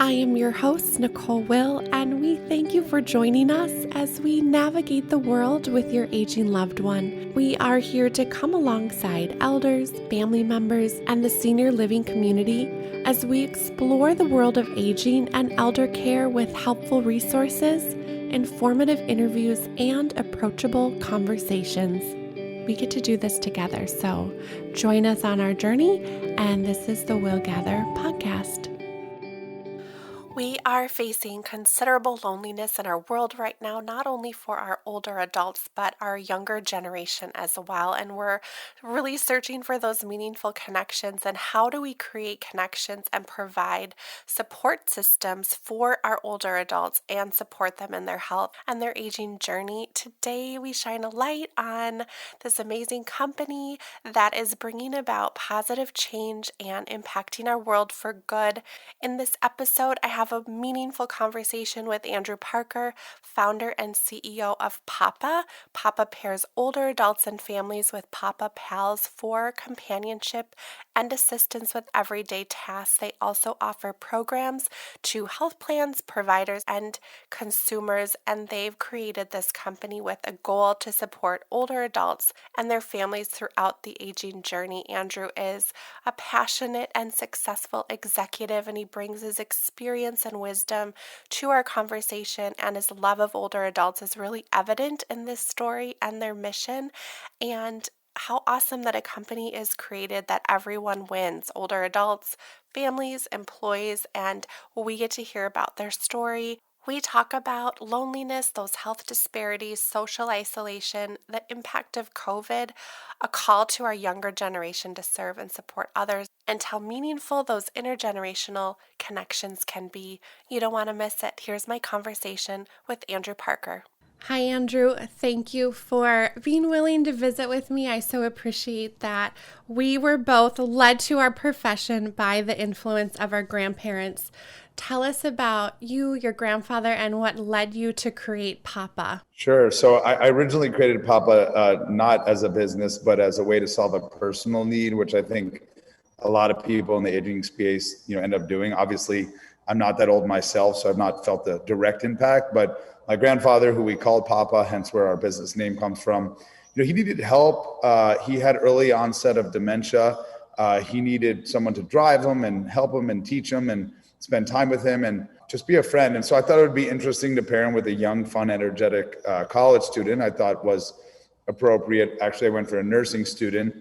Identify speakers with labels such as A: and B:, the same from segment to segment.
A: I am your host, Nicole Will, and we thank you for joining us as we navigate the world with your aging loved one. We are here to come alongside elders, family members, and the senior living community as we explore the world of aging and elder care with helpful resources, informative interviews, and approachable conversations. We get to do this together, so join us on our journey, and this is the Will Gather podcast. We are facing considerable loneliness in our world right now, not only for our older adults, but our younger generation as well. And we're really searching for those meaningful connections. And how do we create connections and provide support systems for our older adults and support them in their health and their aging journey? Today, we shine a light on this amazing company that is bringing about positive change and impacting our world for good. In this episode, I have a meaningful conversation with Andrew Parker, founder and CEO of Papa. Papa pairs older adults and families with Papa Pals for companionship and assistance with everyday tasks. They also offer programs to health plans, providers, and consumers, and they've created this company with a goal to support older adults and their families throughout the aging journey. Andrew is a passionate and successful executive, and he brings his experience and wisdom to our conversation, and his love of older adults is really evident in this story and their mission. And how awesome that a company is created that everyone wins: older adults, families, employees, and we get to hear about their story. We talk about loneliness, those health disparities, social isolation, the impact of COVID, a call to our younger generation to serve and support others, and how meaningful those intergenerational connections can be. You don't want to miss it. Here's my conversation with Andrew Parker. Hi, Andrew. Thank you for being willing to visit with me. I so appreciate that. We were both led to our profession by the influence of our grandparents. Tell us about you, your grandfather, and what led you to create Papa.
B: Sure. So I originally created Papa not as a business, but as a way to solve a personal need, which I think a lot of people in the aging space, end up doing. Obviously, I'm not that old myself, so I've not felt the direct impact. But my grandfather, who we called Papa, hence where our business name comes from, he needed help. He had early onset of dementia. He needed someone to drive him and help him and teach him and spend time with him and just be a friend. And so I thought it would be interesting to pair him with a young, fun, energetic college student. I thought was appropriate. Actually, I went for a nursing student,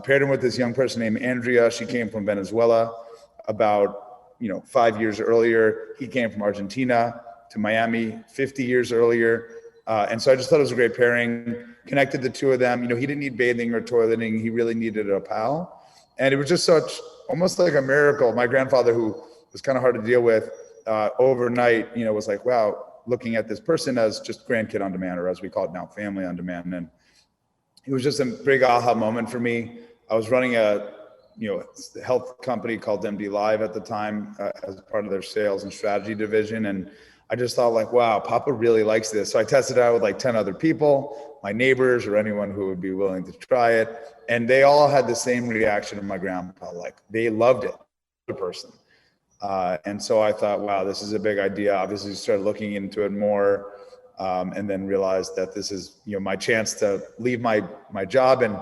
B: paired him with this young person named Andrea. She came from Venezuela about 5 years earlier. He came from Argentina to Miami 50 years earlier. And so I just thought it was a great pairing, connected the two of them. He didn't need bathing or toileting. He really needed a pal. And it was just almost like a miracle. My grandfather, who was kind of hard to deal with, overnight, was like, wow, looking at this person as just grandkid on demand, or as we call it now, family on demand. And it was just a big aha moment for me. I was running a health company called MD Live at the time as part of their sales and strategy division. And I just thought, like, wow, Papa really likes this. So I tested it out with like 10 other people, my neighbors, or anyone who would be willing to try it. And they all had the same reaction to my grandpa. Like, they loved it, the person. And so I thought, wow, this is a big idea. Obviously started looking into it more, and then realized that this is, my chance to leave my job and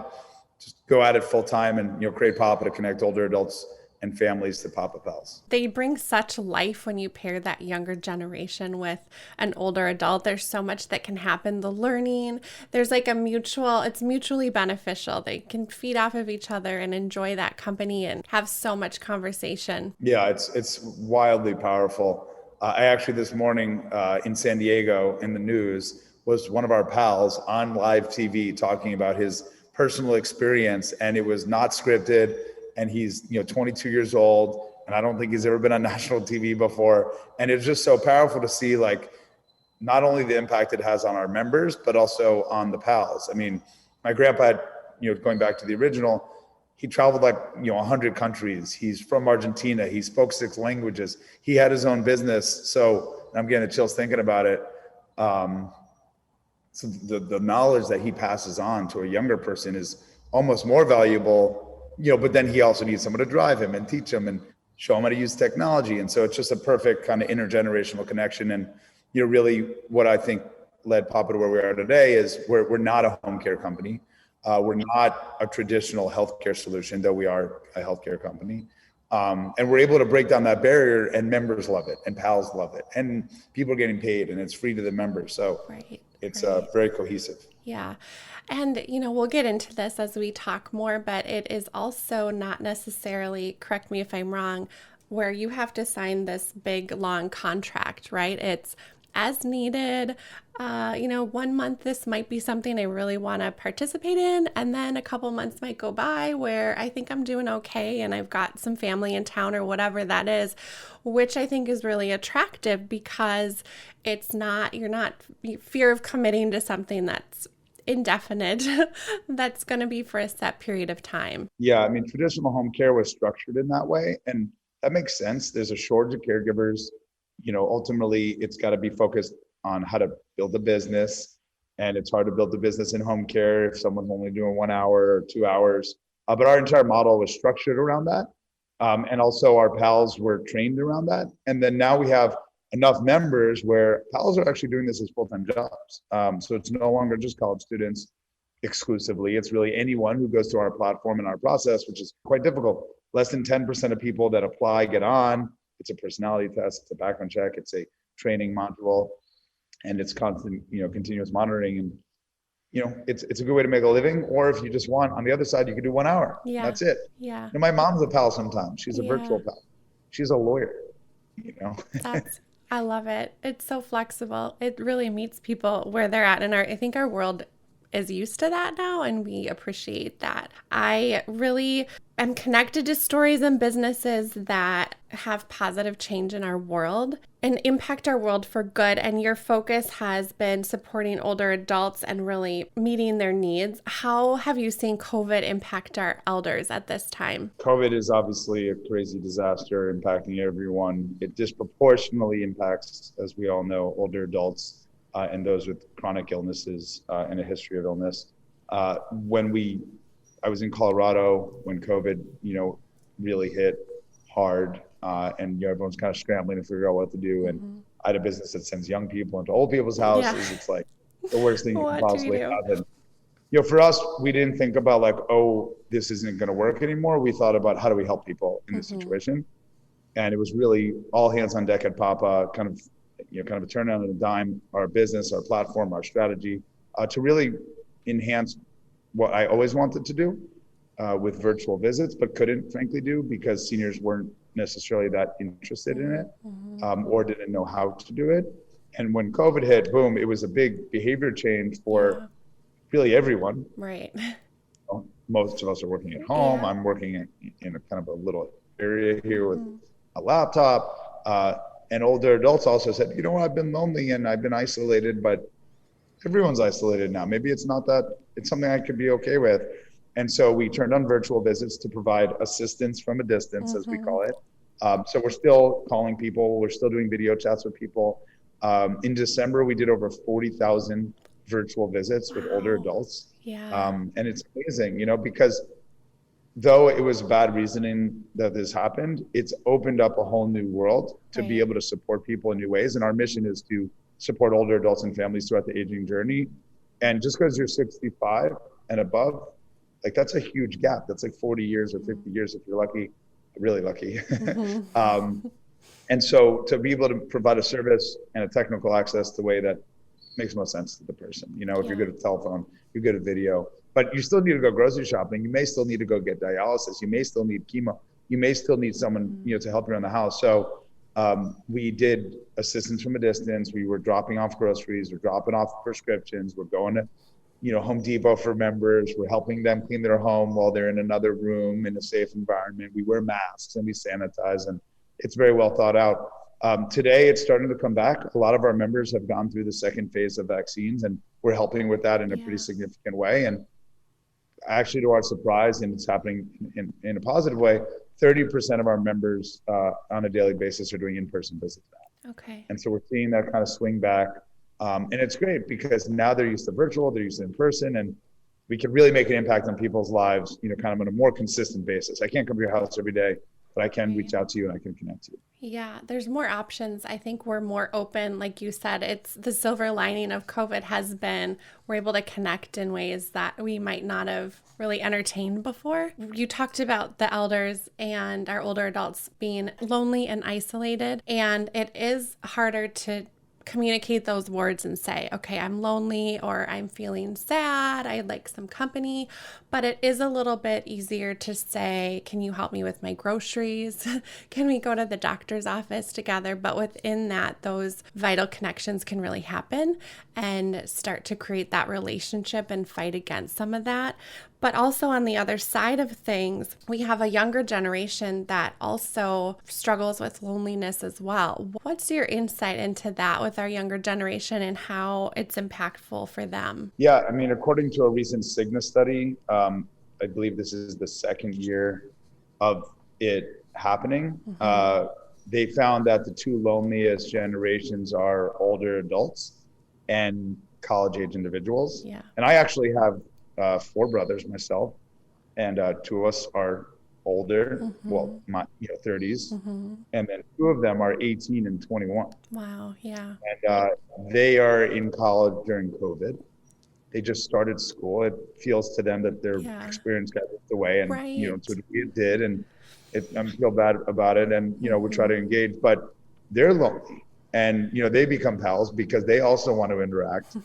B: just go at it full time and, create Papa to connect older adults and families to Papa Pals.
A: They bring such life when you pair that younger generation with an older adult. There's so much that can happen. The learning, there's like it's mutually beneficial. They can feed off of each other and enjoy that company and have so much conversation.
B: Yeah, it's wildly powerful. I actually this morning in San Diego in the news was one of our pals on live TV talking about his personal experience, and it was not scripted. And he's 22 years old, and I don't think he's ever been on national TV before. And it's just so powerful to see, like, not only the impact it has on our members, but also on the pals. I mean, my grandpa had, going back to the original, he traveled like 100 countries. He's from Argentina. He spoke 6 languages. He had his own business. So I'm getting the chills thinking about it. So the knowledge that he passes on to a younger person is almost more valuable. But then he also needs someone to drive him and teach him and show them how to use technology. And so it's just a perfect kind of intergenerational connection. And, really what I think led Papa to where we are today is we're not a home care company. We're not a traditional healthcare solution, though we are a healthcare company. And we're able to break down that barrier, and members love it, and pals love it, and people are getting paid, and it's free to the members. So it's very cohesive.
A: Yeah. And, we'll get into this as we talk more, but it is also not necessarily, correct me if I'm wrong, where you have to sign this big, long contract, right? It's as needed. 1 month, this might be something I really want to participate in. And then a couple months might go by where I think I'm doing okay and I've got some family in town or whatever that is, which I think is really attractive because you're not fear of committing to something that's indefinite, that's going to be for a set period of time.
B: Yeah. I mean, traditional home care was structured in that way. And that makes sense. There's a shortage of caregivers. Ultimately, it's got to be focused on how to build a business. And it's hard to build a business in home care if someone's only doing 1 hour or 2 hours. But our entire model was structured around that. And also our pals were trained around that. And then now we have enough members where pals are actually doing this as full-time jobs. So it's no longer just college students exclusively. It's really anyone who goes to our platform and our process, which is quite difficult. Less than 10% of people that apply get on. It's a personality test, it's a background check, it's a training module, and it's constant, continuous monitoring. And, it's a good way to make a living. Or if you just want, on the other side, you can do 1 hour.
A: Yeah.
B: That's it.
A: Yeah.
B: My mom's a pal sometimes. She's a virtual pal. She's a lawyer,
A: I love it. It's so flexible. It really meets people where they're at. And I think our world is used to that now, and we appreciate that. I really am connected to stories and businesses that have positive change in our world and impact our world for good. And your focus has been supporting older adults and really meeting their needs. How have you seen COVID impact our elders at this time?
B: COVID is obviously a crazy disaster impacting everyone. It disproportionately impacts, as we all know, older adults and those with chronic illnesses and a history of illness. I was in Colorado when COVID, really hit hard, and everyone's kind of scrambling to figure out what to do. And I had a business that sends young people into old people's houses. Yeah. It's like the worst thing you can possibly have. And, for us, we didn't think about this isn't going to work anymore. We thought about how do we help people in this situation, and it was really all hands on deck at Papa, kind of a turn on a dime, our business, our platform, our strategy, to really enhance what I always wanted to do with virtual visits, but couldn't frankly do because seniors weren't necessarily that interested in it or didn't know how to do it. And when COVID hit, boom, it was a big behavior change for really everyone.
A: Right.
B: Most of us are working at home. I'm working in a kind of a little area here with a laptop. And older adults also said, I've been lonely and I've been isolated, but everyone's isolated now. Maybe it's not that, it's something I could be okay with. And so we turned on virtual visits to provide assistance from a distance, as we call it. So we're still calling people. We're still doing video chats with people. In December, we did over 40,000 virtual visits with older adults.
A: Yeah.
B: And it's amazing, because though it was bad reasoning that this happened, it's opened up a whole new world to be able to support people in new ways. And our mission is to support older adults and families throughout the aging journey. And just because you're 65 and above, that's a huge gap. That's 40 years or 50 years if you're lucky, really lucky. And so to be able to provide a service and a technical access the way that makes most sense to the person. If you're good at telephone, you're good at video, but you still need to go grocery shopping. You may still need to go get dialysis. You may still need chemo. You may still need someone, to help you around the house. So we did assistance from a distance. We were dropping off groceries. We're dropping off prescriptions. We're going to, Home Depot for members. We're helping them clean their home while they're in another room in a safe environment. We wear masks and we sanitize, and it's very well thought out. Today, it's starting to come back. A lot of our members have gone through the second phase of vaccines, and we're helping with that in a pretty significant way. And actually, to our surprise, and it's happening in a positive way, 30% of our members on a daily basis are doing in-person visits now.
A: Okay.
B: And so we're seeing that kind of swing back. And it's great because now they're used to virtual, they're used to in-person, and we can really make an impact on people's lives, kind of on a more consistent basis. I can't come to your house every day but I can
A: Right.
B: reach out to you and I can connect you.
A: Yeah, there's more options. I think we're more open. Like you said, it's the silver lining of COVID has been we're able to connect in ways that we might not have really entertained before. You talked about the elders and our older adults being lonely and isolated, and it is harder to communicate those words and say, okay, I'm lonely or I'm feeling sad. I'd like some company. But it is a little bit easier to say, can you help me with my groceries? Can we go to the doctor's office together? But within that, those vital connections can really happen and start to create that relationship and fight against some of that. But also on the other side of things, we have a younger generation that also struggles with loneliness as well. What's your insight into that with our younger generation and how it's impactful for them?
B: Yeah, I mean, according to a recent Cigna study, I believe this is the second year of it happening. They found that the two loneliest generations are older adults and college age individuals.
A: Yeah.
B: And I actually have four brothers myself, and two of us are older, well, my 30s, and then two of them are 18 and 21.
A: Wow. Yeah.
B: And they are in college during COVID. They just started school. It feels to them that their
A: Yeah.
B: experience got ripped away, and
A: Right.
B: to a degree it did, and I feel bad about it. And we try to engage, but they're lonely, and they become pals because they also want to interact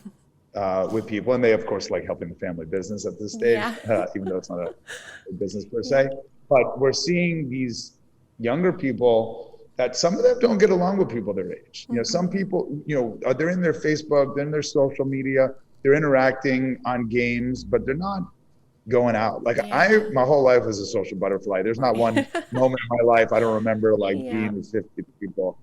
B: with people, and they of course like helping the family business at this stage,
A: Yeah.
B: even though it's not a business per
A: Yeah.
B: se. But we're seeing these younger people that some of them don't get along with people their age. Some people, they're in their Facebook, they're in their social media, they're interacting on games, but they're not going out. Like
A: Yeah.
B: my whole life was a social butterfly. There's not one moment in my life I don't remember like
A: Yeah.
B: being with 50 people.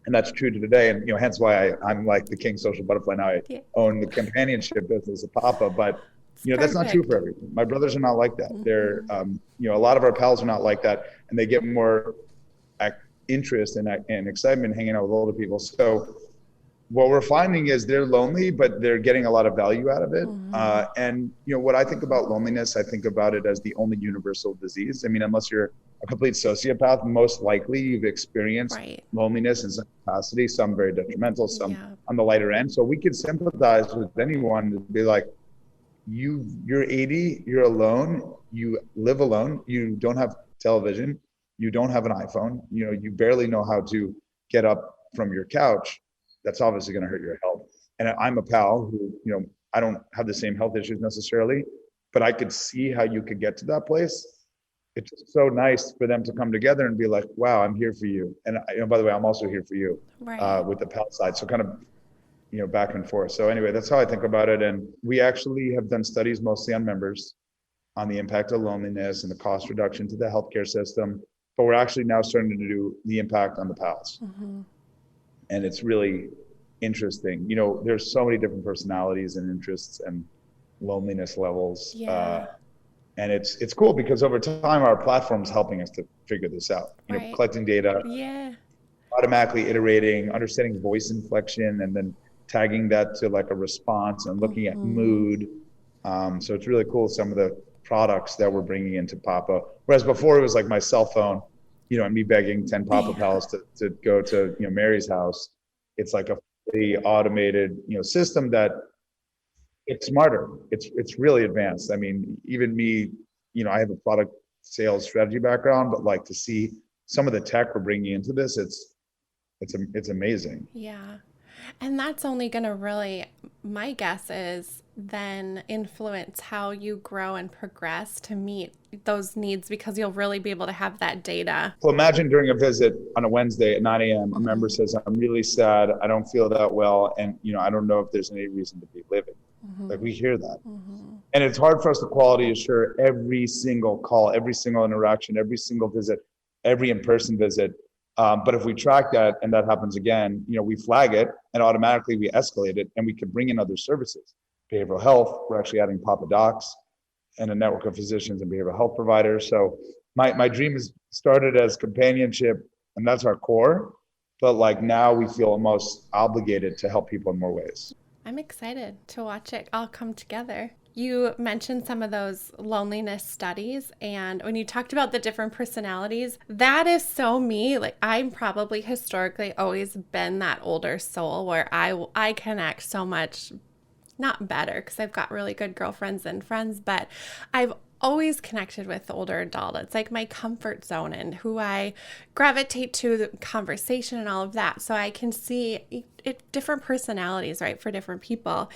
B: And that's true to today. And, hence why I'm like the king social butterfly. Now I
A: Yeah.
B: own the companionship business at Papa, but
A: It's
B: that's not true
A: perfect.
B: for everyone. My brothers are not like that. They're, a lot of our pals are not like that, and they get more interest and excitement hanging out with older people. So what we're finding is they're lonely, but they're getting a lot of value out of it. And what I think about loneliness, I think about it as the only universal disease. I mean, unless you're a complete sociopath, most likely you've experienced
A: Right.
B: loneliness in some capacity, some very detrimental, some
A: Yeah.
B: on the lighter end. So we could sympathize with anyone to be like, you're 80, you're alone, you live alone, you don't have television, you don't have an iPhone, you barely know how to get up from your couch. That's obviously going to hurt your health. And I'm a pal who, I don't have the same health issues necessarily, but I could see how you could get to that place. It's so nice for them to come together and be like, wow, I'm here for you. And by the way, I'm also here for you
A: Right.
B: with the pal side. So kind of, back and forth. So anyway, that's how I think about it. And we actually have done studies mostly on members on the impact of loneliness and the cost reduction to the healthcare system. But we're actually now starting to do the impact on the pals. And it's really interesting. There's so many different personalities and interests and loneliness levels.
A: Yeah.
B: And it's cool because over time, our platform's helping us to figure this out,
A: Right.
B: collecting data,
A: Yeah.
B: automatically iterating, understanding voice inflection, and then tagging that to like a response and looking at mood. So it's really cool, some of the products that we're bringing into Papa. Whereas before it was like my cell phone, and me begging 10 Papa pals to go to, Mary's house. It's like a fully automated, system that it's smarter. It's really advanced. I mean, even me, I have a product sales strategy background, but like to see some of the tech we're bringing into this, it's amazing.
A: Yeah. And that's only going to really, my guess is, then influence how you grow and progress to meet those needs because you'll really be able to have that data.
B: So imagine during a visit on a Wednesday at 9 a.m., a member says, I'm really sad. I don't feel that well. And, I don't know if there's any reason to be living. Like we hear that. And it's hard for us to quality assure every single call, every single interaction, every single visit, every in-person visit. But if we track that and that happens again, we flag it and automatically we escalate it and we can bring in other services. Behavioral health, we're actually adding Papa Docs and a network of physicians and behavioral health providers. So my dream is started as companionship, and that's our core. But like now we feel almost obligated to help people in more ways.
A: I'm excited to watch it all come together. You mentioned some of those loneliness studies, and when you talked about the different personalities, that is so me. Like, I'm probably historically always been that older soul where I connect so much, not better because I've got really good girlfriends and friends, but I've always connected with the older adult. It's like my comfort zone and who I gravitate to, the conversation and all of that. So I can see different personalities, right, for different people.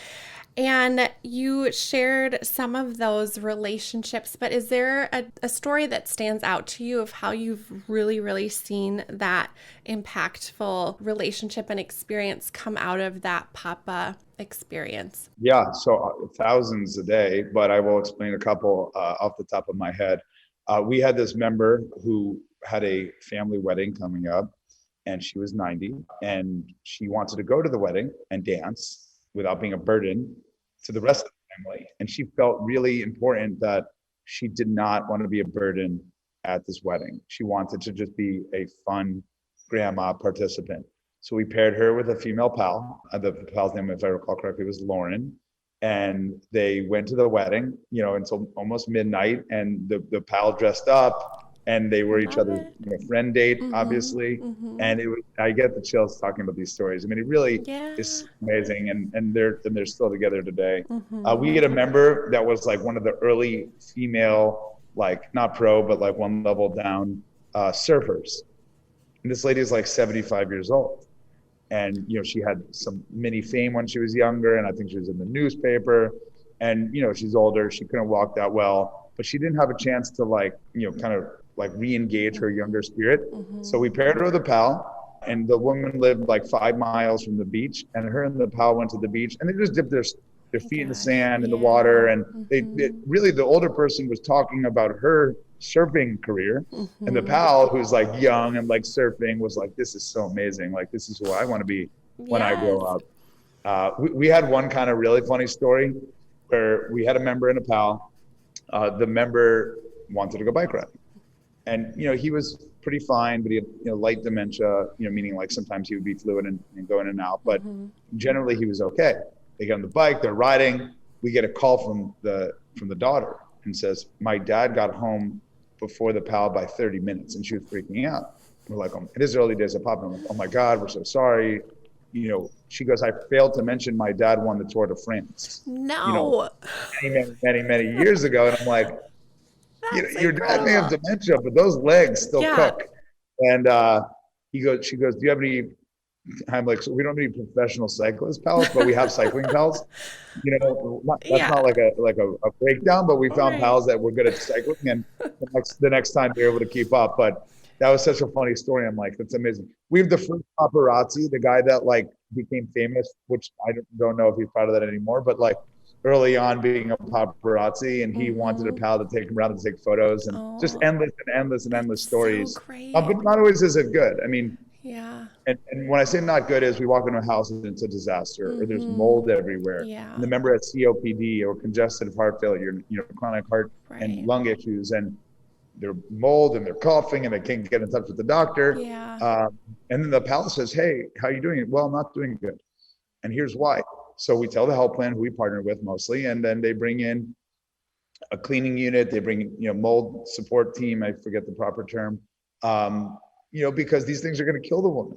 A: And you shared some of those relationships, but is there a story that stands out to you of how you've really, really seen that impactful relationship and experience come out of that Papa experience?
B: Yeah, so thousands a day, but I will explain a couple off the top of my head. We had this member who had a family wedding coming up, and she was 90, and she wanted to go to the wedding and dance without being a burden to the rest of the family. And she felt really important that she did not want to be a burden at this wedding. She wanted to just be a fun grandma participant. So we paired her with a female pal. The pal's name, if I recall correctly, was Lauren. And they went to the wedding, until almost midnight. And the pal dressed up, and they were each other's friend date, obviously. And I get the chills talking about these stories. I mean, it really is amazing. And they're still together today. We had a member that was like one of the early female, like not pro, but like one level down surfers. And this lady is like 75 years old. And, she had some mini fame when she was younger. And I think she was in the newspaper. And, she's older. She couldn't walk that well. But she didn't have a chance to kind of like re-engage her younger spirit. So we paired her with a pal. And the woman lived like 5 miles from the beach. And her and the pal went to the beach. And they just dipped their feet in the sand, in the water. And they really, the older person was talking about her surfing career, and the pal, who's like young and like surfing, was like, this is so amazing, like this is who I want to be when I grow up. We had one kind of really funny story where we had a member and a pal. The member wanted to go bike riding, and he was pretty fine, but he had light dementia, meaning like sometimes he would be fluid and go in and out, but generally he was okay. They get on the bike, they're riding. We get a call from the daughter and says, my dad got home before the pal by 30 minutes, and she was freaking out. We're like, it is early days of Papa. I'm like, oh my God, we're so sorry. She goes, I failed to mention my dad won the Tour de France.
A: No.
B: Many years ago. And I'm like, your dad may have dementia, but those legs still cook. And she goes, do you have any? I'm like, so we don't need professional cyclist pals, but we have cycling pals. That's not like a breakdown, but we found pals that were good at cycling, and the next time they're able to keep up. But that was such a funny story. I'm like, that's amazing. We have the first paparazzi, the guy that like became famous, which I don't know if he's proud of that anymore, but like early on being a paparazzi, and he wanted a pal to take him around to take photos, and just endless stories.
A: So great.
B: But not always is it good. I mean,
A: yeah.
B: And when I say not good is we walk into a house and it's a disaster, or there's mold everywhere.
A: Yeah.
B: And the member has COPD or congestive heart failure, chronic heart and lung issues, and they're mold and they're coughing and they can't get in touch with the doctor.
A: Yeah.
B: And then the pal says, hey, how are you doing? Well, I'm not doing good. And here's why. So we tell the health plan who we partner with mostly, and then they bring in a cleaning unit. They bring in, mold support team. I forget the proper term. Because these things are going to kill the woman.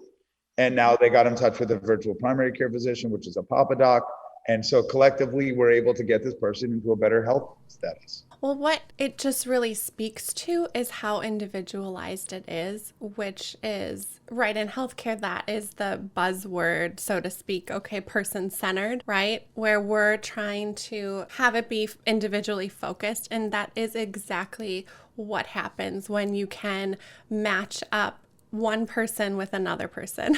B: And now they got in touch with a virtual primary care physician, which is a Papa doc. And so collectively, we're able to get this person into a better health status.
A: Well, what it just really speaks to is how individualized it is, which is right in healthcare. That is the buzzword, so to speak. Okay, person-centered, right? Where we're trying to have it be individually focused. And that is exactly what happens when you can match up one person with another person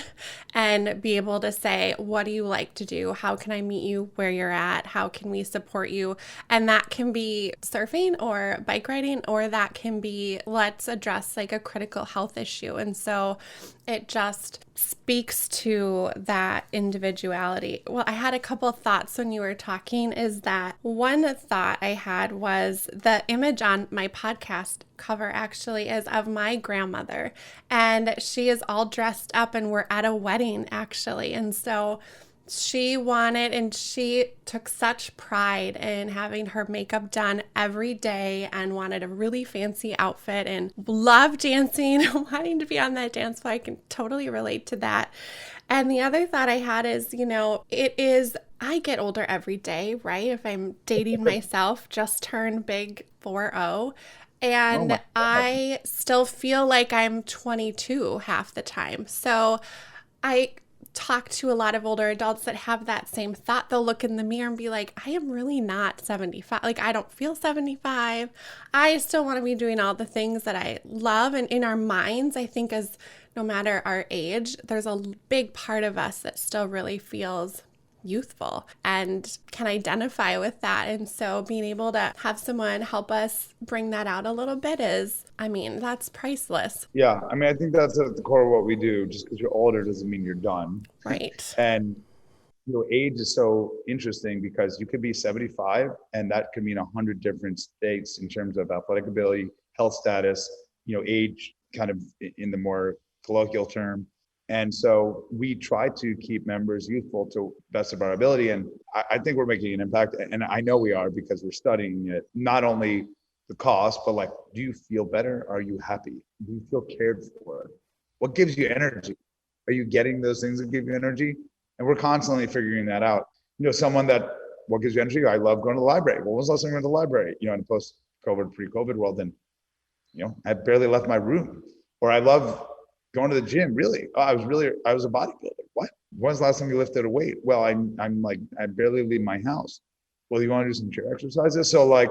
A: and be able to say, what do you like to do? How can I meet you where you're at? How can we support you? And that can be surfing or bike riding, or that can be, let's address like a critical health issue. And so it just speaks to that individuality. Well, I had a couple of thoughts when you were talking. Is that one thought I had was the image on my podcast cover actually is of my grandmother, and she is all dressed up, and we're at a wedding actually. And so She wanted, and she took such pride in having her makeup done every day and wanted a really fancy outfit and loved dancing, wanting to be on that dance floor. I can totally relate to that. And the other thought I had is, I get older every day, right? If I'm dating myself, just turned big 40.
B: Oh
A: And
B: my God.
A: I still feel like I'm 22 half the time. So I talk to a lot of older adults that have that same thought. They'll look in the mirror and be like, I am really not 75. Like, I don't feel 75. I still want to be doing all the things that I love. And in our minds, I think, as no matter our age, there's a big part of us that still really feels youthful and can identify with that. And so being able to have someone help us bring that out a little bit that's priceless.
B: Yeah, I mean, I think that's at the core of what we do. Just because you're older doesn't mean you're done.
A: Right.
B: And age is so interesting because you could be 75 and that could mean 100 different states in terms of athletic ability, health status, age kind of in the more colloquial term. And so we try to keep members youthful to best of our ability. And I think we're making an impact. And I know we are because we're studying it, not only the cost, but like, do you feel better? Are you happy? Do you feel cared for? What gives you energy? Are you getting those things that give you energy? And we're constantly figuring that out. Someone that, what gives you energy? I love going to the library. Well, when was the last time you went to the library? In a post-COVID, pre-COVID world, then, I barely left my room. Or I love going to the gym. Really? Oh, I was a bodybuilder. What? When's the last time you lifted a weight? Well, I'm like, I barely leave my house. Well, you want to do some chair exercises? So like,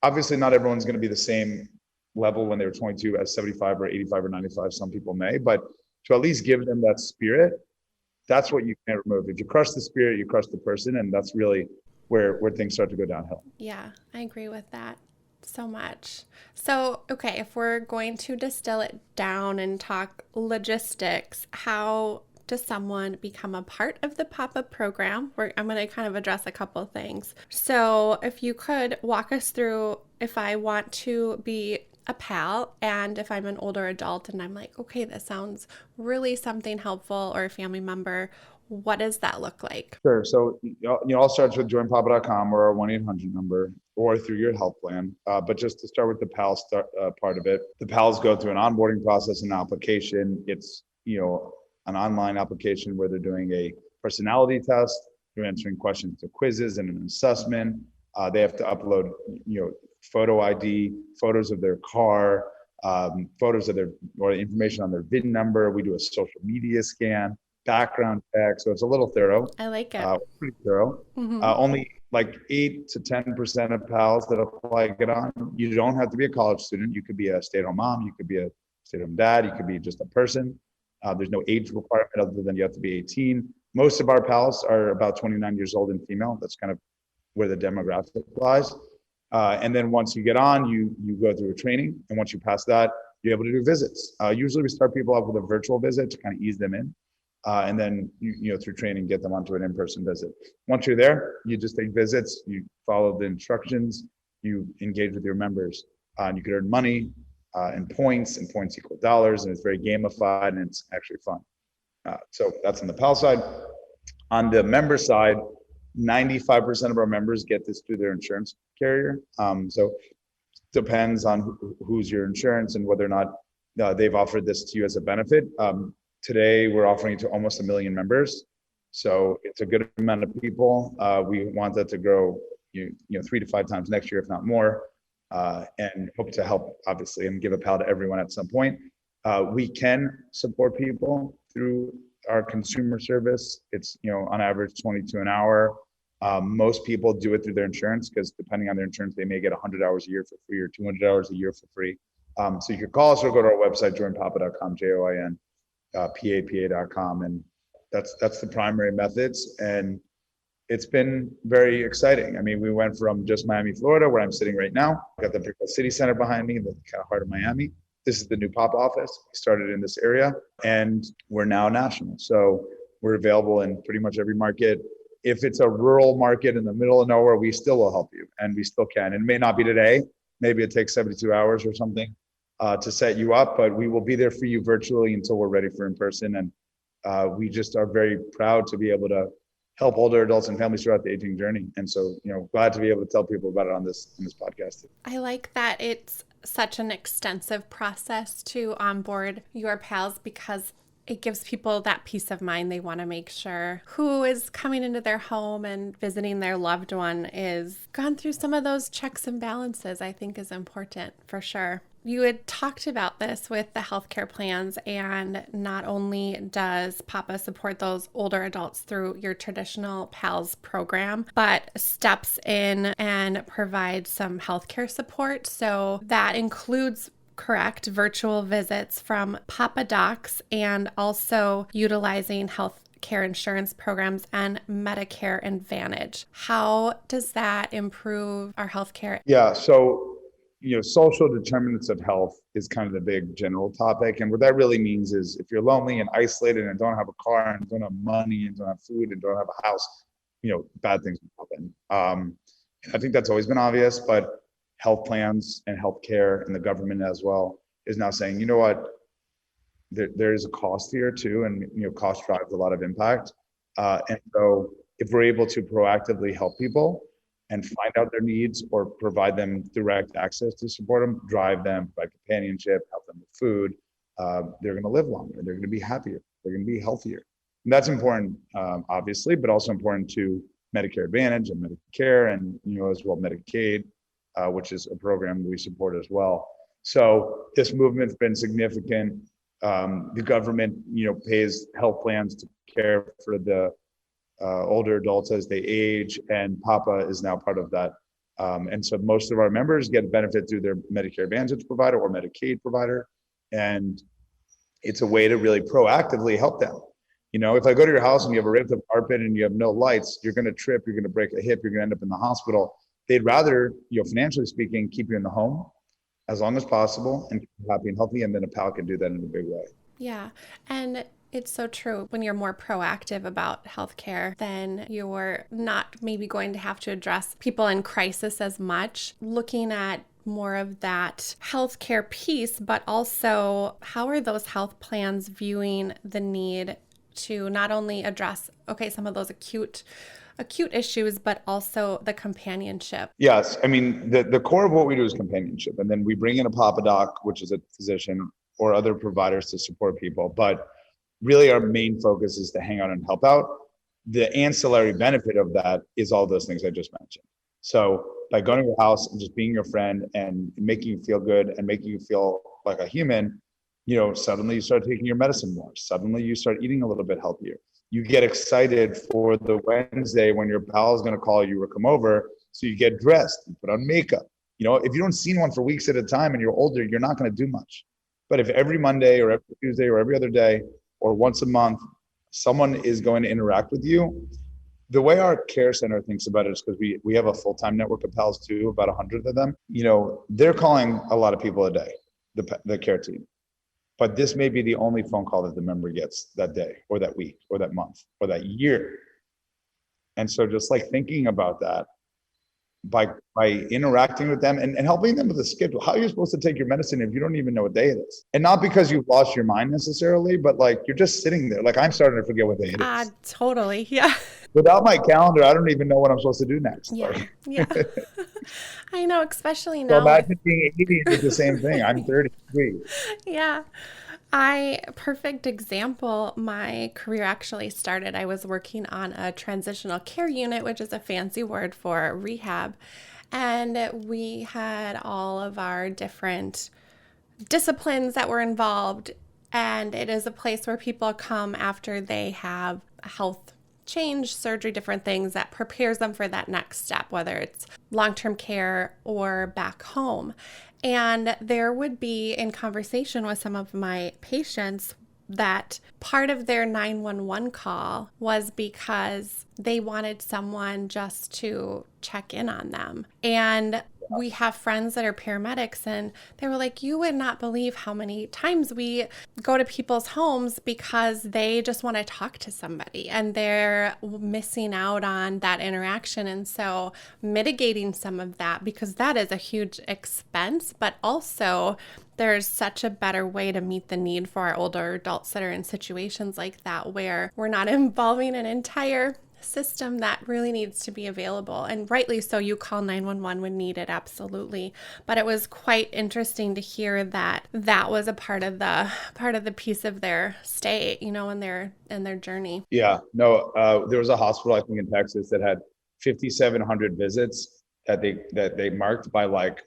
B: obviously not everyone's going to be the same level when they were 22 as 75 or 85 or 95. Some people may, but to at least give them that spirit, that's what you can't remove. If you crush the spirit, you crush the person. And that's really where things start to go downhill.
A: Yeah, I agree with that so much. So, okay, if we're going to distill it down and talk logistics, how does someone become a part of the pop-up program? I'm going to kind of address a couple of things. So, if you could walk us through, if I want to be a pal and if I'm an older adult and I'm like, okay, this sounds really something helpful, or a family member, what does that look like?
B: Sure. So, all starts with joinpapa.com or our 1-800 number or through your health plan. But just to start with the PALS part of it, the PALS go through an onboarding process and application. It's, an online application where they're doing a personality test. They're answering questions to quizzes and an assessment. They have to upload, photo ID, photos of their car, photos of or information on their VIN number. We do a social media scan, background check. So it's a little thorough.
A: I like it.
B: Pretty thorough. Only like 8 to 10% of PALs that apply get on. You don't have to be a college student. You could be a stay-at-home mom. You could be a stay-at-home dad. You could be just a person. There's no age requirement other than you have to be 18. Most of our PALs are about 29 years old and female. That's kind of where the demographic lies. And then once you get on, you go through a training. And once you pass that, you're able to do visits. Usually we start people off with a virtual visit to kind of ease them in. And then, through training, get them onto an in-person visit. Once you're there, you just take visits, you follow the instructions, you engage with your members, and you can earn money and points equal dollars, and it's very gamified and it's actually fun. So that's on the PAL side. On the member side, 95% of our members get this through their insurance carrier. So depends on who's your insurance and whether or not they've offered this to you as a benefit. Today, we're offering it to almost 1 million members. So it's a good amount of people. We want that to grow 3 to 5 times next year, if not more, and hope to help, obviously, and give a PAL to everyone at some point. We can support people through our consumer service. It's, on average, $22 an hour. Most people do it through their insurance because depending on their insurance, they may get 100 hours a year for free or 200 hours a year for free. So you can call us or go to our website, joinpapa.com, joinpapa.com, and that's the primary methods. And it's been very exciting. I mean, we went from just Miami, Florida, where I'm sitting right now. Got the Brickell City Center behind me, the kind of heart of Miami. This is the new Papa office. We started in this area, and we're now national. So we're available in pretty much every market. If it's a rural market in the middle of nowhere, we still will help you, and we still can. It may not be today. Maybe it takes 72 hours or something to set you up, but we will be there for you virtually until we're ready for in person. And we just are very proud to be able to help older adults and families throughout the aging journey. And so, glad to be able to tell people about it on this podcast.
A: I like that it's such an extensive process to onboard your pals because it gives people that peace of mind. They want to make sure who is coming into their home and visiting their loved one is gone through some of those checks and balances, I think is important for sure. You had talked about this with the healthcare plans, and not only does Papa support those older adults through your traditional PALS program, but steps in and provides some healthcare support. So that includes correct virtual visits from Papa Docs and also utilizing health care insurance programs and Medicare Advantage. How does that improve our healthcare?
B: Yeah, so social determinants of health is kind of the big general topic. And what that really means is if you're lonely and isolated and don't have a car and don't have money and don't have food and don't have a house, bad things happen. I think that's always been obvious, but health plans and healthcare and the government as well is now saying, you know what, there is a cost here too. And, cost drives a lot of impact. And so if we're able to proactively help people and find out their needs or provide them direct access to support them, drive them, provide companionship, help them with food, they're going to live longer. They're going to be happier. They're going to be healthier. And that's important, obviously, but also important to Medicare Advantage and Medicare and, as well, Medicaid, which is a program we support as well. So this movement's been significant. The government, pays health plans to care for the older adults as they age, and Papa is now part of that. And so most of our members get benefit through their Medicare Advantage provider or Medicaid provider. And it's a way to really proactively help them. If I go to your house and you have a ripped up carpet and you have no lights, you're going to trip, you're going to break a hip, you're going to end up in the hospital. They'd rather, financially speaking, keep you in the home as long as possible and keep you happy and healthy. And then a pal can do that in a big way.
A: Yeah. And it's so true. When you're more proactive about healthcare, then you're not maybe going to have to address people in crisis as much. Looking at more of that healthcare piece, but also how are those health plans viewing the need to not only address, some of those acute issues, but also the companionship?
B: Yes. I mean, the core of what we do is companionship. And then we bring in a Papa Doc, which is a physician, or other providers to support people. But really our main focus is to hang out and help out. The ancillary benefit of that is all those things I just mentioned. So by going to your house and just being your friend and making you feel good and making you feel like a human, suddenly you start taking your medicine more. Suddenly you start eating a little bit healthier. You get excited for the Wednesday when your pal is going to call you or come over. So you get dressed, you put on makeup. If you don't see one for weeks at a time and you're older, you're not going to do much. But if every Monday or every Tuesday or every other day or once a month, someone is going to interact with you, the way our care center thinks about it is because we have a full-time network of pals too, about 100 of them. They're calling a lot of people a day, the care team. But this may be the only phone call that the member gets that day or that week or that month or that year. And so just like thinking about that, by interacting with them and helping them with the schedule. How are you supposed to take your medicine if you don't even know what day it is? And not because you've lost your mind necessarily, but like you're just sitting there. Like I'm starting to forget what day it is.
A: Totally. Yeah.
B: Without my calendar, I don't even know what I'm supposed to do next.
A: Yeah. Yeah. I know, especially now.
B: So imagine being 80 and do the same thing. I'm 33.
A: Yeah. Perfect example, my career actually started, I was working on a transitional care unit, which is a fancy word for rehab. And we had all of our different disciplines that were involved. And it is a place where people come after they have a health change, surgery, different things that prepares them for that next step, whether it's long-term care or back home. And there would be, in conversation with some of my patients, that part of their 911 call was because they wanted someone just to check in on them. And we have friends that are paramedics, and they were like, you would not believe how many times we go to people's homes because they just want to talk to somebody and they're missing out on that interaction. And so mitigating some of that, because that is a huge expense, but also there's such a better way to meet the need for our older adults that are in situations like that, where we're not involving an entire system that really needs to be available. And rightly so, you call 911 when needed, absolutely. But it was quite interesting to hear that that was a part of the piece of their stay, in their journey.
B: Yeah, no, there was a hospital, I think in Texas, that had 5,700 visits that they marked by like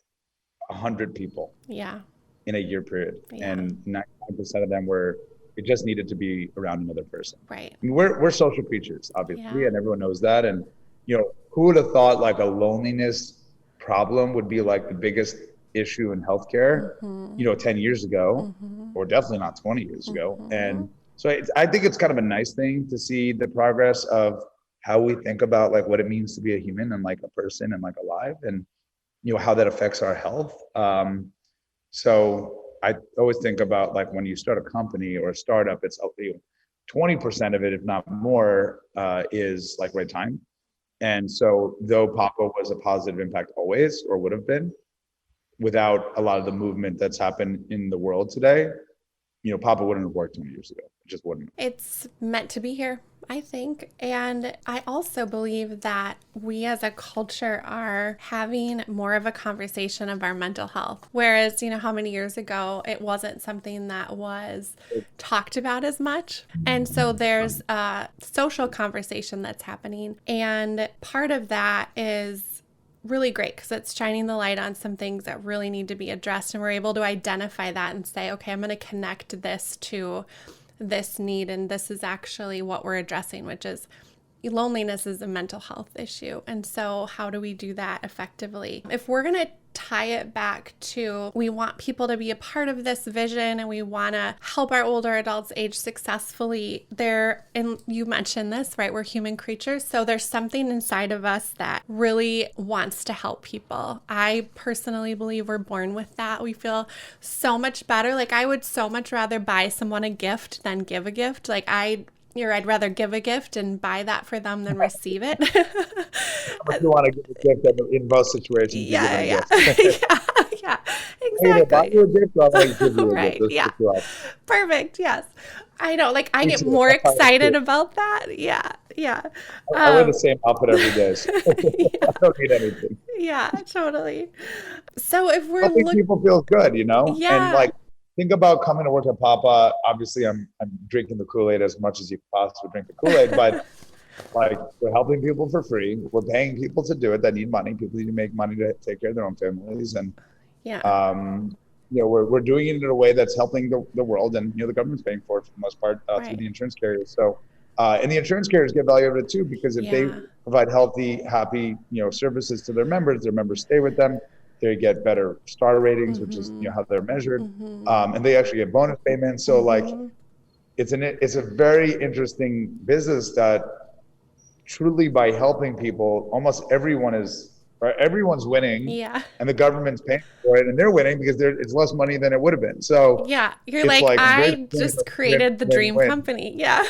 B: 100 people.
A: Yeah.
B: In a year period.
A: Yeah.
B: And 99% of them it just needed to be around another person.
A: Right.
B: I mean, we're social creatures, obviously,
A: Yeah.
B: and everyone knows that. And, who would have thought like a loneliness problem would be like the biggest issue in healthcare, 10 years ago, or definitely not 20 years ago. And so I think it's kind of a nice thing to see the progress of how we think about like what it means to be a human and like a person and like alive, and, how that affects our health. So I always think about like when you start a company or a startup, it's 20% of it, if not more, is like right time. And so though Papa was a positive impact always, or would have been, without a lot of the movement that's happened in the world today, Papa wouldn't have worked 20 years ago. It just wouldn't.
A: It's meant to be here, I think. And I also believe that we as a culture are having more of a conversation of our mental health. Whereas, how many years ago it wasn't something that was talked about as much. And so there's a social conversation that's happening. And part of that is really great because it's shining the light on some things that really need to be addressed. And we're able to identify that and say, okay, I'm going to connect this to this need, and this is actually what we're addressing, which is loneliness is a mental health issue. And so how do we do that effectively? If we're going to tie it back to, we want people to be a part of this vision and we want to help our older adults age successfully, and you mentioned this, right? We're human creatures. So there's something inside of us that really wants to help people. I personally believe we're born with that. We feel so much better. Like I would so much rather buy someone a gift than give a gift. Like I'd rather give a gift and buy that for them than receive it.
B: But you want to give a gift in most situations.
A: Yeah,
B: Hey, buy
A: exactly.
B: you a gift, I'll like give you a
A: Right,
B: gift.
A: yeah. Perfect, yes. I know, like I
B: Me
A: get
B: too.
A: more
B: That's how I
A: excited
B: feel.
A: about that. Yeah.
B: I wear the same outfit every day, so I don't need anything.
A: Yeah, totally. So if we're
B: Helping people feels good, and
A: yeah,
B: like think about coming to work at Papa. Obviously, I'm drinking the Kool-Aid as much as you could possibly drink the Kool-Aid, but like we're helping people for free. We're paying people to do it that need money. People need to make money to take care of their own families, and
A: yeah,
B: we're doing it in a way that's helping the world, and the government's paying for it for the most part through
A: right.
B: the insurance carriers. So, and the insurance carriers get value out of it too, because if they
A: Yeah.
B: provide healthy, happy, services to their members stay with them. They get better star ratings, which is how they're measured, and they actually get bonus payments. So like, it's a very interesting business that truly by helping people, almost everyone's winning,
A: Yeah.
B: and the government's paying for it, and they're winning because it's less money than it would have been. So
A: Yeah. You're
B: it's
A: like,
B: very
A: I just created the dream
B: win-win.
A: company. Yeah.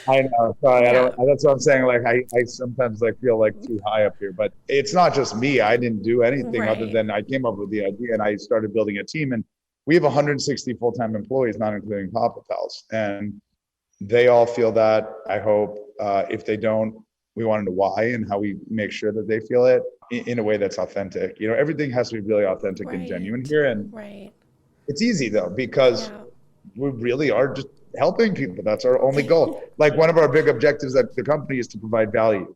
B: I know. Sorry, I
A: Yeah.
B: don't. That's what I'm saying. Like I sometimes like feel like too high up here, but it's not just me. I didn't do anything other
A: Right.
B: than I came up with the idea and I started building a team. And we have 160 full-time employees, not including Papa Pals, and they all feel that. I hope. If they don't, we want to know why and how we make sure that they feel it in a way that's authentic. Everything has to be really authentic and genuine here, and
A: Right.
B: it's easy though because
A: Yeah.
B: we really are just helping people. That's our only goal. Like one of our big objectives at the company is to provide value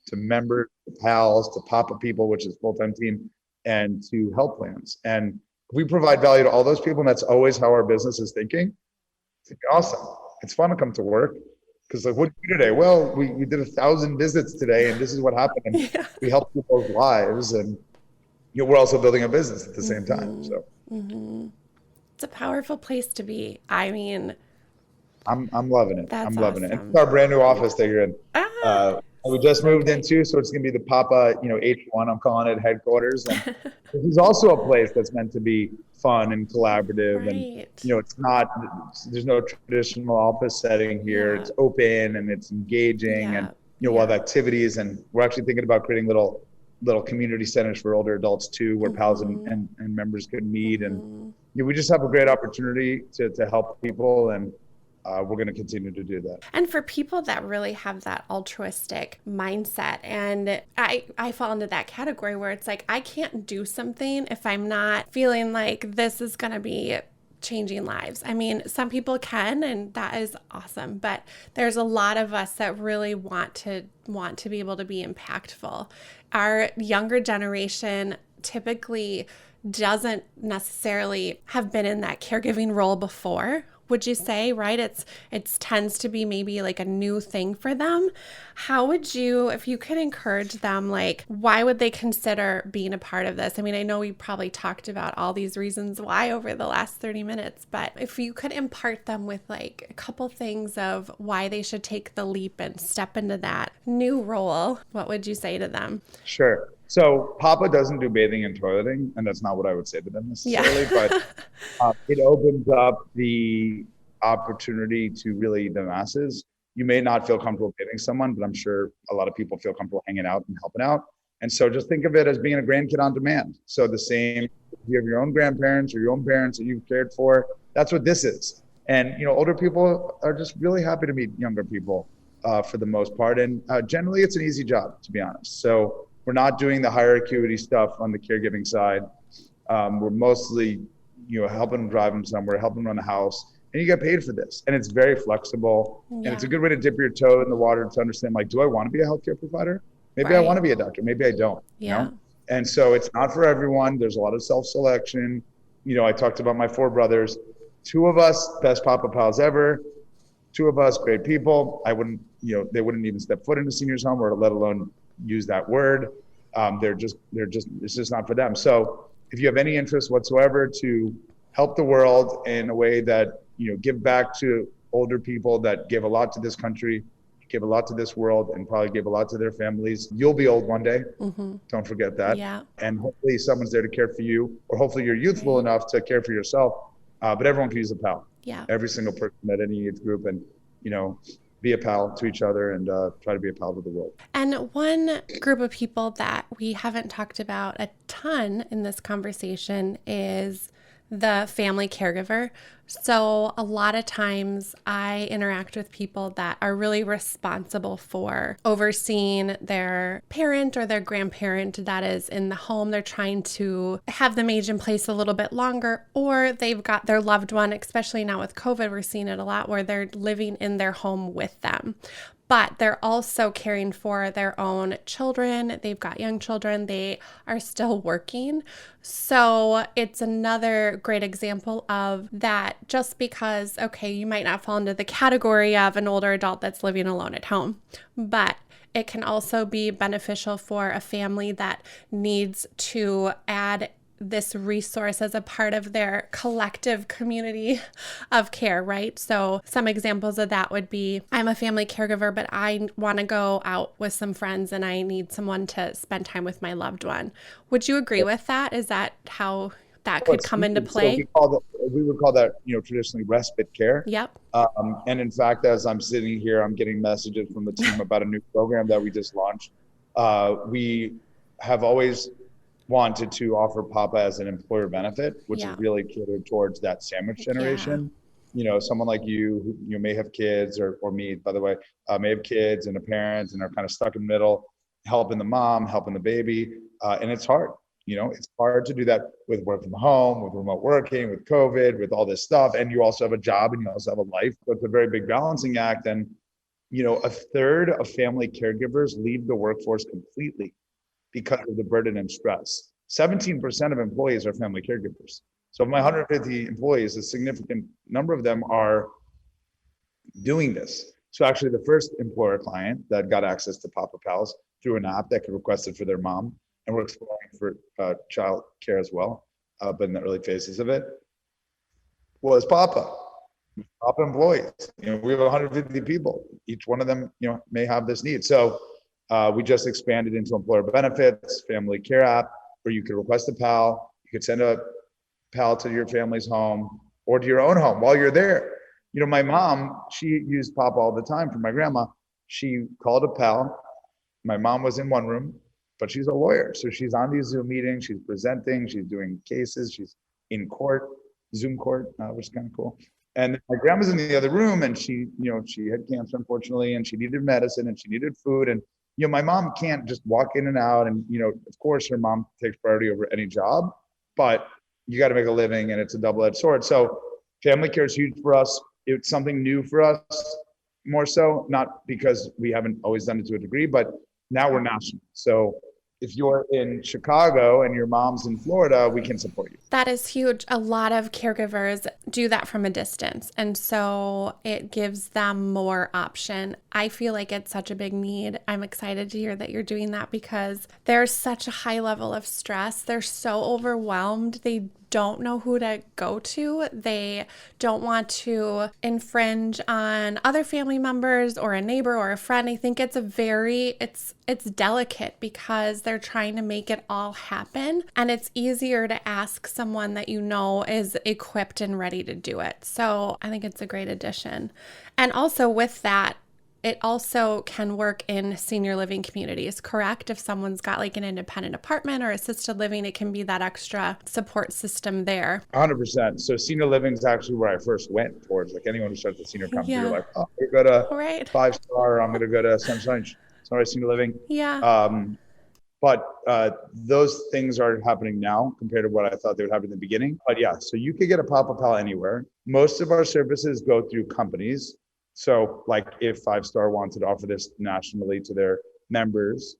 B: to members, to pals, to Papa people, which is full-time team, and to health plans. And if we provide value to all those people, and that's always how our business is thinking, it's awesome. It's fun to come to work because like, what did you do today? Well, we did 1,000 visits today, and this is what happened. And
A: Yeah.
B: we helped people's lives, and we're also building a business at the same time. So
A: It's a powerful place to be. I mean,
B: I'm loving it.
A: That's
B: I'm loving it. And
A: awesome.
B: it's our brand new office that you're in. We just moved
A: great.
B: into, so it's gonna be the Papa, H1. I'm calling it headquarters. And this is also a place that's meant to be fun and collaborative, and
A: Right.
B: it's not. There's no traditional office setting here.
A: Yeah.
B: It's open and it's engaging,
A: Yeah.
B: and we'll have activities, and we're actually thinking about creating little little community centers for older adults too, where pals and members could meet. And we just have a great opportunity to help people, and we're going to continue to do that.
A: And for people that really have that altruistic mindset, and I fall into that category where it's like, I can't do something if I'm not feeling like this is going to be changing lives. I mean, some people can, and that is awesome, but there's a lot of us that really want to be able to be impactful. Our younger generation typically doesn't necessarily have been in that caregiving role before, would you say, right? It's tends to be maybe like a new thing for them. How would you, if you could encourage them, like, why would they consider being a part of this? I mean, I know we probably talked about all these reasons why over the last 30 minutes, but if you could impart them with like a couple things of why they should take the leap and step into that new role, what would you say to them?
B: Sure. So Papa doesn't do bathing and toileting, and that's not what I would say to them necessarily, but it opens up the opportunity to really the masses. You may not feel comfortable bathing someone, but I'm sure a lot of people feel comfortable hanging out and helping out. And so just think of it as being a grandkid on demand. So the same, if you have your own grandparents or your own parents that you've cared for, that's what this is. And, older people are just really happy to meet younger people for the most part. And generally it's an easy job, to be honest. So we're not doing the higher acuity stuff on the caregiving side. We're mostly, helping them drive them somewhere, helping them run a house, and you get paid for this. And it's very flexible. Yeah. And it's a good way to dip your toe in the water to understand, like, do I want to be a healthcare provider? Maybe I want to be a doctor. Maybe I don't.
A: Yeah.
B: And so it's not for everyone. There's a lot of self-selection. I talked about my 4 brothers. 2 of us, best Papa pals ever. 2 of us, great people. I wouldn't, they wouldn't even step foot in a senior's home, or let alone use that word. It's just not for them. So if you have any interest whatsoever to help the world in a way that, give back to older people that give a lot to this country, give a lot to this world, and probably give a lot to their families, you'll be old one day. Don't forget that.
A: Yeah. And
B: hopefully someone's there to care for you, or hopefully you're youthful enough to care for yourself. But everyone can use a pal.
A: Yeah.
B: Every single person at any age group, and, be a pal to each other, and try to be a pal to the world.
A: And one group of people that we haven't talked about a ton in this conversation is the family caregiver. So a lot of times I interact with people that are really responsible for overseeing their parent or their grandparent that is in the home. They're trying to have them age in place a little bit longer, or they've got their loved one, especially now with COVID, we're seeing it a lot, where they're living in their home with them. But they're also caring for their own children. They've got young children. They are still working. So it's another great example of that. Just because, okay, you might not fall into the category of an older adult that's living alone at home, but it can also be beneficial for a family that needs to add this resource as a part of their collective community of care, right? So some examples of that would be, I'm a family caregiver, but I want to go out with some friends and I need someone to spend time with my loved one. Would you agree with that? Is that how that could come into play?
B: So we would call that, traditionally respite care.
A: Yep.
B: And in fact, as I'm sitting here, I'm getting messages from the team about a new program that we just launched. We have always wanted to offer Papa as an employer benefit, which is really catered towards that sandwich generation. Someone like you, who you may have kids, or me, by the way, may have kids and a parent and are kind of stuck in the middle, helping the mom, helping the baby. And it's hard. It's hard to do that with work from home, with remote working, with COVID, with all this stuff. And you also have a job and you also have a life. So it's a very big balancing act. And, a third of family caregivers leave the workforce completely because of the burden and stress. 17% of employees are family caregivers. So of my 150 employees, a significant number of them are doing this. So actually the first employer client that got access to Papa Pals through an app that could request it for their mom, and we're exploring for child care as well, but in the early phases of it, was Papa employees. We have 150 people. Each one of them, may have this need. So we just expanded into employer benefits, family care app, where you could request a pal. You could send a pal to your family's home or to your own home while you're there. My mom, she used Papa all the time for my grandma. She called a pal. My mom was in one room. but she's a lawyer. So she's on these Zoom meetings, she's presenting, she's doing cases, she's in court, Zoom court, which is kind of cool. And my grandma's in the other room, and she, she had cancer, unfortunately, and she needed medicine and she needed food. And, my mom can't just walk in and out. And, of course, her mom takes priority over any job, but you got to make a living, and it's a double-edged sword. So family care is huge for us. It's something new for us, more so, not because we haven't always done it to a degree, but now we're national. So if you're in Chicago and your mom's in Florida, we can support you.
A: That is huge. A lot of caregivers do that from a distance. And so it gives them more option. I feel like it's such a big need. I'm excited to hear that you're doing that because there's such a high level of stress. They're so overwhelmed. They don't know who to go to. They don't want to infringe on other family members or a neighbor or a friend. I think it's it's delicate because they're trying to make it all happen. And it's easier to ask someone that is equipped and ready to do it. So I think it's a great addition. And also with that, it also can work in senior living communities, correct? If someone's got like an independent apartment or assisted living, it can be that extra support system there.
B: 100%. So senior living is actually where I first went towards. Like anyone who starts a senior company,
A: Yeah.
B: you're like, oh, I'm going to go to
A: Right.
B: 5-star, I'm going to go to Sunshine Senior Living.
A: Yeah.
B: But those things are happening now compared to what I thought they would happen in the beginning. But yeah, so you could get a Papa Pal anywhere. Most of our services go through companies. So like if 5-star wanted to offer this nationally to their members,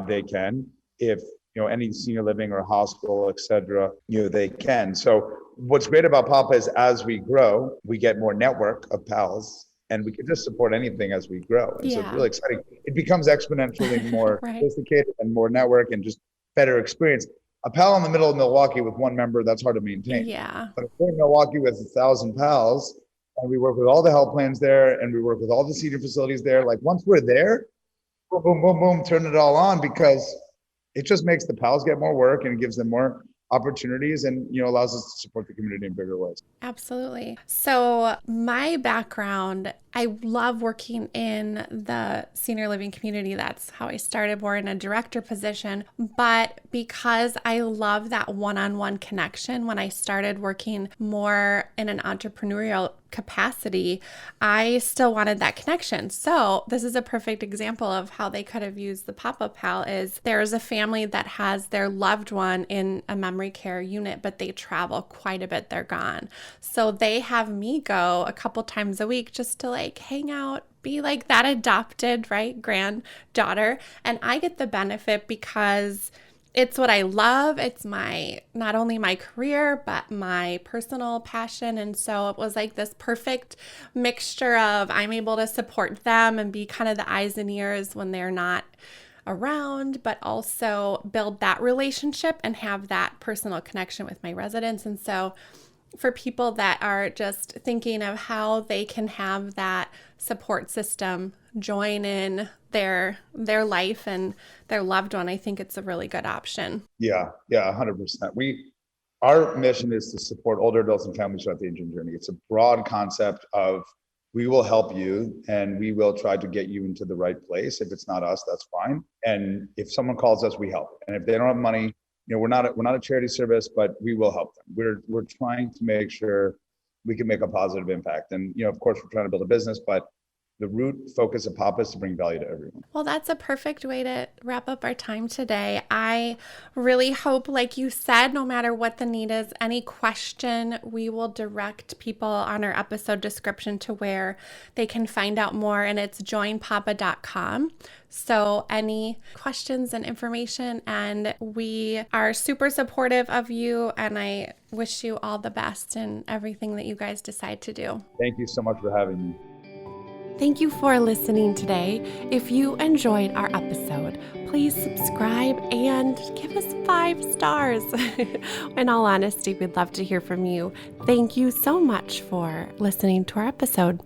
B: they can. If any senior living or hospital, et cetera, they can. So what's great about Papa is as we grow, we get more network of pals, and we can just support anything as we grow. And so it's really exciting. It becomes exponentially more
A: Right.
B: sophisticated and more network and just better experience. A pal in the middle of Milwaukee with one member, that's hard to maintain.
A: Yeah.
B: But if we're in Milwaukee with 1,000 pals, and we work with all the health plans there, and we work with all the senior facilities there, like once we're there, boom, boom, boom, boom, turn it all on, because it just makes the pals get more work and it gives them more opportunities and allows us to support the community in bigger ways.
A: Absolutely. So my background, I love working in the senior living community. That's how I started, more in a director position. But because I love that one-on-one connection, when I started working more in an entrepreneurial capacity, I still wanted that connection. So this is a perfect example of how they could have used the Papa Pal. Is there's a family that has their loved one in a memory care unit, but they travel quite a bit. They're gone. So they have me go a couple times a week just to like hang out, be like that adopted, right, granddaughter. And I get the benefit because it's what I love. It's not only my career, but my personal passion. And so it was like this perfect mixture of I'm able to support them and be kind of the eyes and ears when they're not around, but also build that relationship and have that personal connection with my residents. And so for people that are just thinking of how they can have that support system join in their life and their loved one, I think it's a really good option.
B: Yeah, 100%. Our mission is to support older adults and families throughout the aging journey. It's a broad concept of we will help you and we will try to get you into the right place. If it's not us, that's fine. And if someone calls us, we help. And if they don't have money, we're not a charity service, but we will help them. We're trying to make sure we can make a positive impact. And of course, we're trying to build a business, but the root focus of Papa is to bring value to everyone.
A: Well, that's a perfect way to wrap up our time today. I really hope, like you said, no matter what the need is, any question, we will direct people on our episode description to where they can find out more, and it's joinpapa.com. So any questions and information, and we are super supportive of you, and I wish you all the best in everything that you guys decide to do.
B: Thank you so much for having me.
A: Thank you for listening today. If you enjoyed our episode, please subscribe and give us 5 stars. In all honesty, we'd love to hear from you. Thank you so much for listening to our episode.